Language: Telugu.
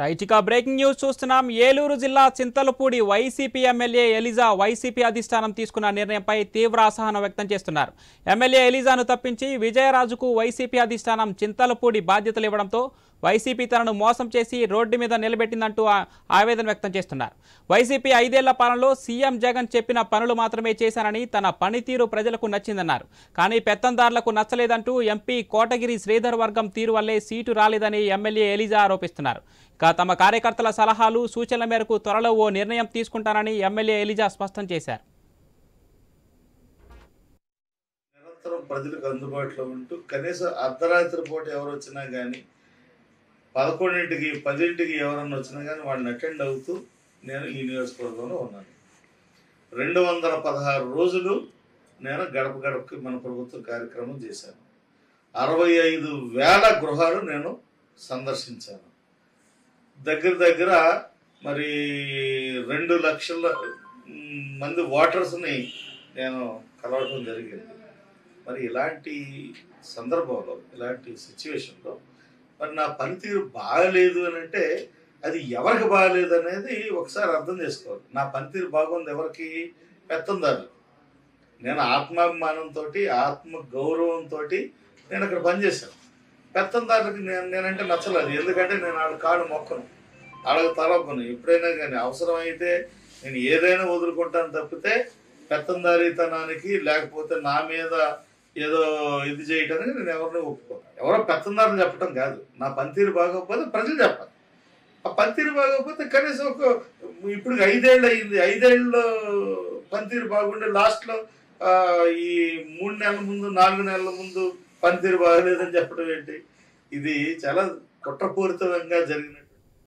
రైట్ ఇక బ్రేకింగ్ న్యూస్ చూస్తున్నాం. ఏలూరు జిల్లా చింతలపూడి వైసీపీ ఎమ్మెల్యే ఎలిజా వైసీపీ అధిష్టానం తీసుకున్న నిర్ణయంపై తీవ్ర అసహనం వ్యక్తం చేస్తున్నారు. ఎమ్మెల్యే ఎలిజాను తప్పించి విజయరాజుకు వైసీపీ అధిష్టానం చింతలపూడి బాధ్యతలు ఇవ్వడంతో వైసీపీ తనను మోసం చేసి రోడ్డు మీద నిలబెట్టిందంటూ ఆవేదన వ్యక్తం చేస్తున్నారు. వైసీపీ 5 ఏళ్ల పాలనలో సీఎం జగన్ చెప్పిన పనులు మాత్రమే చేశానని, తన పనితీరు ప్రజలకు నచ్చిందన్నారు. కానీ పెత్తందారులకు నచ్చలేదంటూ ఎంపీ కోటగిరి శ్రీధర్ వర్గం తీరు వల్లే సీటు రాలేదని ఎమ్మెల్యే ఎలిజా ఆరోపిస్తున్నారు. ఇక తమ కార్యకర్తల సలహాలు సూచనల మేరకు త్వరలో ఓ నిర్ణయం తీసుకుంటానని ఎమ్మెల్యే ఎలిజా స్పష్టం చేశారు. నిరంతరం ప్రజలకు అందుబాటులో ఉంటూ కనీసం అర్ధరాత్రి పూట ఎవరు వచ్చినా కానీ 11ంటికి 10ంటికి ఎవరన్నా వచ్చినా కానీ వాళ్ళని అటెండ్ అవుతూ నేను ఈ నియోజకవర్గంలో ఉన్నాను. 216 రోజులు నేను గడప గడపకి మన ప్రభుత్వ కార్యక్రమం చేశాను. 65,000 గృహాలు నేను సందర్శించాను. దగ్గర మరి 2 లక్షల మంది ఓటర్స్ని నేను కలవటం జరిగింది. మరి ఇలాంటి సందర్భంలో, ఇలాంటి సిచ్యువేషన్లో మరి నా పనితీరు బాగలేదు అని అంటే అది ఎవరికి బాగలేదు అనేది ఒకసారి అర్థం చేసుకోవాలి. నా పనితీరు బాగుంది ఎవరికి? పెత్తందారులు. నేను ఆత్మాభిమానంతో, ఆత్మ గౌరవంతో నేను అక్కడ పనిచేశాను. పెత్తందారులకి నేనంటే నచ్చలేదు. ఎందుకంటే నేను వాళ్ళ కాళ్ళు మొక్కను, వాళ్ళకి తలొక్కను. ఎప్పుడైనా కానీ అవసరమైతే నేను ఏదైనా వదులుకుంటాను తప్పితే పెత్తందారితనానికి లేకపోతే నా మీద ఏదో ఇది చేయడానికి నేను ఎవరిని ఒప్పుకోను. ఎవరో పెత్తందారులు చెప్పడం కాదు. నా పనితీరు బాగోకపోతే ప్రజలు చెప్పాలి. ఆ పనితీరు బాగోకపోతే కనీసం ఇప్పుడు 5 ఏళ్ళు అయింది. 5 ఏళ్ళలో పనితీరు బాగుండే లాస్ట్లో ఈ 3 నెలల ముందు, 4 నెలల ముందు పనితీరు బాగలేదని చెప్పడం ఏంటి? ఇది చాలా కుట్రపూరితంగా జరిగినట్టు.